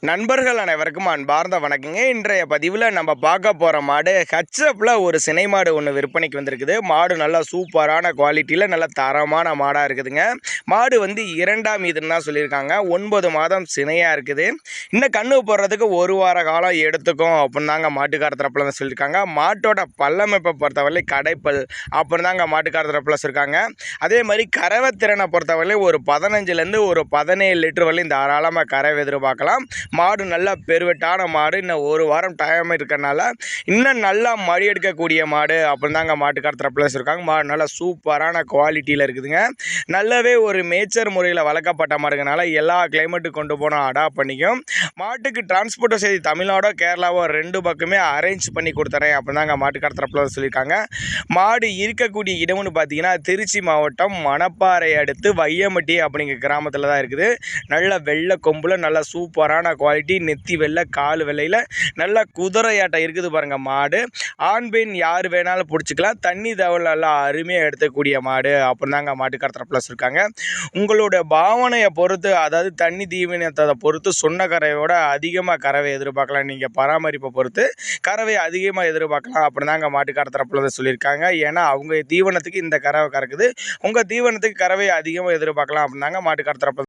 நண்பர்கள் அனைவருக்கும் அன்பார்ந்த வணக்கங்க. இன்றைய பதிவில் நம்ம பார்க்க போகிற மாடு ஹெச்எஃப்பில் ஒரு சினை மாடு ஒன்று விற்பனைக்கு வந்திருக்குது. மாடு நல்லா சூப்பரான குவாலிட்டியில் நல்ல தரமான மாடாக இருக்குதுங்க. மாடு வந்து 2ஆம் ஈதுன்னு தான் சொல்லியிருக்காங்க. 9 மாதம் சினையாக இருக்குது. இன்னும் கண்ணு போடுறதுக்கு ஒரு வார காலம் எடுத்துக்கும் அப்படின்னு தாங்க மாட்டுக்கார தரப்பில் தான் சொல்லியிருக்காங்க. மாட்டோட பல்லமைப்பை பொறுத்தவரை கடைப்பல் அப்படின்னு தாங்க மாட்டுக்கார தரப்பில் சொல்லியிருக்காங்க. அதே மாதிரி கறவை திறனை பொறுத்தவரை ஒரு 15லேருந்து ஒரு 17 லிட்டர் வரையும் தாராளமாக கறவை எதிர்பார்க்கலாம். மாடு நல்லா பெருவெட்டான மாடு. இன்னும் ஒரு வாரம் டைம் இருக்கிறனால இன்னும் நல்லா மடி எடுக்கக்கூடிய மாடு அப்படின்னு தாங்க மாட்டுக்கார தரப்பில் இருக்காங்க. மாடு நல்லா சூப்பரான குவாலிட்டியில் இருக்குதுங்க. நல்லாவே ஒரு மேய்ச்சர் முறையில் வளர்க்கப்பட்ட மாடுங்கனால எல்லா கிளைமேட்டுக்கு கொண்டு போனால் அடாப்ட் பண்ணிக்கும். மாட்டுக்கு டிரான்ஸ்போர்ட் செய்தி தமிழ்நாடோ கேரளாவோ 2 பக்கமே அரேஞ்ச் பண்ணி கொடுத்துறேன் அப்படின்னு தாங்க மாட்டுக்கார தரப்பில் சொல்லியிருக்காங்க. மாடு இருக்கக்கூடிய இடம்னு பார்த்தீங்கன்னா திருச்சி மாவட்டம் மணப்பாறை அடுத்து வையமட்டி அப்படிங்கிற கிராமத்தில் தான் இருக்குது. நல்ல வெள்ளை கொம்பில் நல்ல சூப்பரான குவாலிட்டி, நெத்தி வெள்ளை கால் வெள்ளையில் நல்லா குதிரையாட்டம் இருக்குது பாருங்கள் மாடு. ஆண் பெண் யார் வேணாலும் பிடிச்சிக்கலாம். தண்ணி தவள் நல்லா அருமையாக எடுத்துக்கூடிய மாடு அப்படின்னு தாங்க மாட்டுக்கார தரப்பில் இருக்காங்க. உங்களோட பாவனையை பொறுத்து, அதாவது தண்ணி தீவனத்தை பொறுத்து சொன்ன கறவையோட அதிகமாக கறவை எதிர்பார்க்கலாம். நீங்கள் பராமரிப்பை பொறுத்து கறவை அதிகமாக எதிர்பார்க்கலாம் அப்படின்னு தாங்க மாட்டுக்கார தரப்பில் சொல்லியிருக்காங்க. ஏன்னா அவங்க தீவனத்துக்கு இந்த கறவை கறக்குது, உங்கள் தீவனத்துக்கு கறவை அதிகமாக எதிர்பார்க்கலாம் அப்படின்னு தாங்க மாட்டுக்கார தரப்பில்